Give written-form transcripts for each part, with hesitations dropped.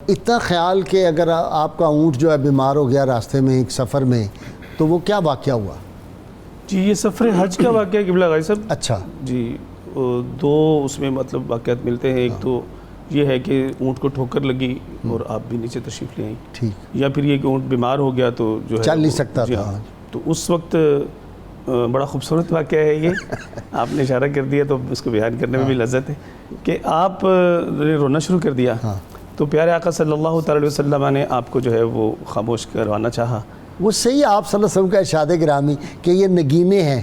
اتنا خیال کہ اگر آپ کا اونٹ جو ہے بیمار ہو گیا راستے میں ایک سفر میں، تو وہ کیا واقعہ ہوا؟ جی یہ سفر حج کا واقعہ قبلہ غازی صاحب. اچھا جی دو اس میں مطلب واقعات ملتے ہیں. ایک تو یہ ہے کہ اونٹ کو ٹھوکر لگی اور آپ بھی نیچے تشریف لے آئیں. ٹھیک. یا پھر یہ کہ اونٹ بیمار ہو گیا تو جو ہے چل نہیں سکتا جی تھا. ہاں. تو اس وقت بڑا خوبصورت واقعہ ہے یہ. آپ نے اشارہ کر دیا تو اس کو بیان کرنے میں بھی لذت ہے کہ آپ نے رونا شروع کر دیا. تو پیارے آقا صلی اللہ تعالی وسلم نے آپ کو جو ہے وہ خاموش کروانا چاہا. وہ صحیح آپ صلی اللہ علیہ وسلم کا ارشاد گرامی کہ یہ نگینے ہیں،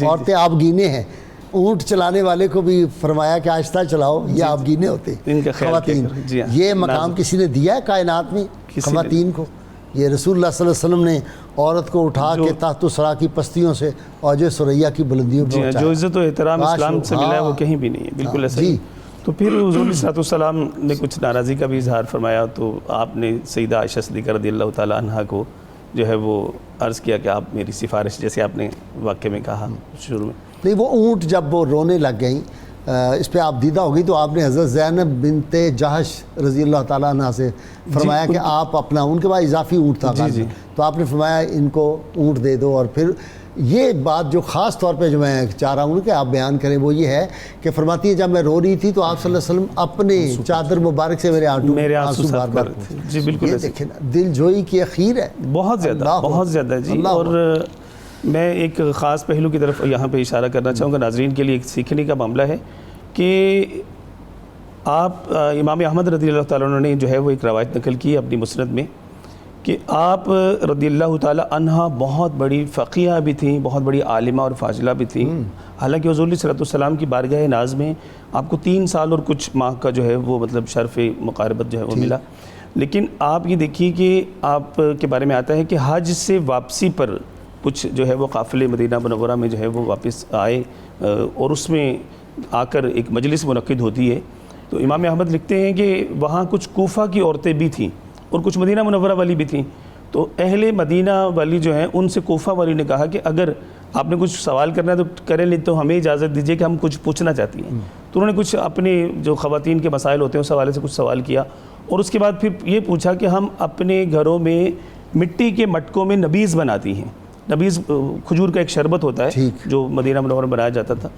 عورتیں آپ گینے ہیں. اونٹ چلانے والے کو بھی فرمایا کہ آہستہ چلاؤ، یہ آپ گینے ہوتے ان کا خیال خواتین. جی ہاں. یہ مقام کسی نے دیا ہے کائنات میں خواتین کو؟ یہ رسول اللہ صلی اللہ علیہ وسلم نے عورت کو اٹھا کے تحت الثری کی پستیوں سے اوج ثریا کی بلندیوں پہ پہنچایا. جو عزت و احترام اسلام سے ملا ہے وہ کہیں بھی نہیں ہے. بالکل ایسا ہی. تو پھر حضور علیہ الصلوۃ والسلام نے کچھ ناراضی کا بھی اظہار فرمایا. تو آپ نے سیدہ عائشہ صدیقہ رضی اللہ تعالیٰ عنہا کو جو ہے وہ عرض کیا کہ آپ میری سفارش، جیسے آپ نے واقعے میں کہا شروع میں. نہیں وہ اونٹ جب وہ رونے لگ گئیں، اس پہ آپ دیدہ ہوگی تو آپ نے حضرت زینب بنت جہش رضی اللہ تعالیٰ عنہ سے فرمایا کہ آپ اپنا، ان کے پاس اضافی اونٹ تھا تو آپ نے فرمایا ان کو اونٹ دے دو. اور پھر یہ بات جو خاص طور پہ جو میں چاہ رہا ہوں کہ آپ بیان کریں وہ یہ ہے کہ فرماتی ہے جب میں رو رہی تھی تو آپ صلی اللہ علیہ وسلم اپنے چادر مبارک سے میرے آنسو بار بار. جی بالکل. دیکھیں دل جوئی کی اخیر ہے بہت زیادہ، بہت زیادہ جی. اور میں ایک خاص پہلو کی طرف یہاں پہ اشارہ کرنا چاہوں گا. ناظرین کے لیے ایک سیکھنے کا معاملہ ہے کہ آپ امام احمد رضی اللہ تعالیٰ عنہ نے جو ہے وہ ایک روایت نقل کی اپنی مسند میں کہ آپ رضی اللہ تعالیٰ عنہ بہت بڑی فقیہ بھی تھیں، بہت بڑی عالمہ اور فاضلہ بھی تھیں. حالانکہ حضور علیہ الصلوۃ والسلام کی بارگاہ ناز میں آپ کو 3 سال اور کچھ ماہ کا جو ہے وہ مطلب شرف مقاربت جو ہے وہ ملا. لیکن آپ یہ دیکھیے کہ آپ کے بارے میں آتا ہے کہ حج سے واپسی پر کچھ جو ہے وہ قافلے مدینہ منورہ میں جو ہے وہ واپس آئے اور اس میں آ کر ایک مجلس منعقد ہوتی ہے. تو امام احمد لکھتے ہیں کہ وہاں کچھ کوفہ کی عورتیں بھی تھیں اور کچھ مدینہ منورہ والی بھی تھیں. تو اہل مدینہ والی جو ہیں ان سے کوفہ والی نے کہا کہ اگر آپ نے کچھ سوال کرنا ہے تو کریں، نہیں تو ہمیں اجازت دیجیے کہ ہم کچھ پوچھنا چاہتی ہیں. تو انہوں نے کچھ اپنے جو خواتین کے مسائل ہوتے ہیں اس حوالے سے کچھ سوال کیا اور اس کے بعد پھر یہ پوچھا کہ ہم اپنے گھروں میں مٹی کے مٹکوں میں نبیذ بناتی ہیں. نبیذ کھجور کا ایک شربت ہوتا ہے جو مدینہ منورہ میں بنایا جاتا تھا.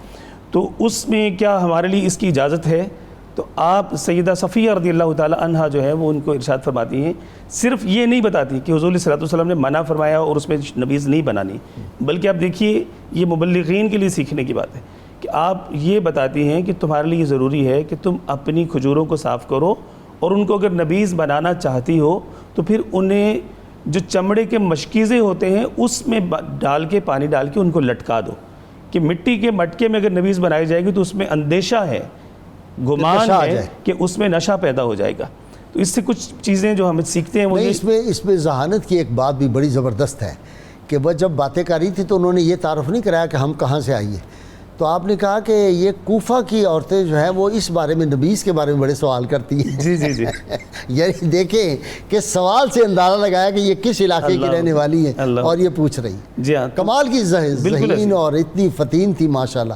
تو اس میں کیا ہمارے لیے اس کی اجازت ہے؟ تو آپ سیدہ صفیہ رضی اللہ تعالیٰ عنہا جو ہے وہ ان کو ارشاد فرماتی ہیں، صرف یہ نہیں بتاتی کہ حضور علیہ الصلوۃ والسلام نے منع فرمایا اور اس میں نبیذ نہیں بنانی، بلکہ آپ دیکھیے یہ مبلغین کے لیے سیکھنے کی بات ہے کہ آپ یہ بتاتی ہیں کہ تمہارے لیے ضروری ہے کہ تم اپنی کھجوروں کو صاف کرو اور ان کو اگر نبیذ بنانا چاہتی ہو تو پھر انہیں جو چمڑے کے مشکیزے ہوتے ہیں اس میں ڈال کے، پانی ڈال کے ان کو لٹکا دو کہ مٹی کے مٹکے میں اگر نبیذ بنائی جائے گی تو اس میں اندیشہ ہے، گمان ہے کہ اس میں نشہ پیدا ہو جائے گا. تو اس سے کچھ چیزیں جو ہم سیکھتے ہیں وہ اس میں ذہانت کی ایک بات بھی بڑی زبردست ہے کہ وہ جب باتیں کر رہی تھی تو انہوں نے یہ تعارف نہیں کرایا کہ ہم کہاں سے آئیے. تو آپ نے کہا کہ یہ کوفہ کی عورتیں جو ہیں وہ اس بارے میں نبیذ کے بارے میں بڑے سوال کرتی ہیں. جی جی جی. یعنی دیکھیں کہ سوال سے اندازہ لگایا کہ یہ کس علاقے کی رہنے والی ہیں اور یہ پوچھ رہی. جی ہاں. کمال کی ذہین اور اتنی فتین تھی ماشاءاللہ.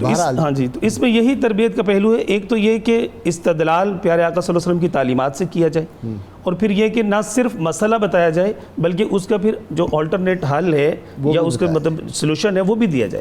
ہاں جی. تو اس میں یہی تربیت کا پہلو ہے. ایک تو یہ کہ استدلال پیارے آقا صلی اللہ علیہ وسلم کی تعلیمات سے کیا جائے اور پھر یہ کہ نہ صرف مسئلہ بتایا جائے بلکہ اس کا پھر جو آلٹرنیٹ حل ہے یا اس کا مطلب سلوشن ہے وہ بھی دیا جائے.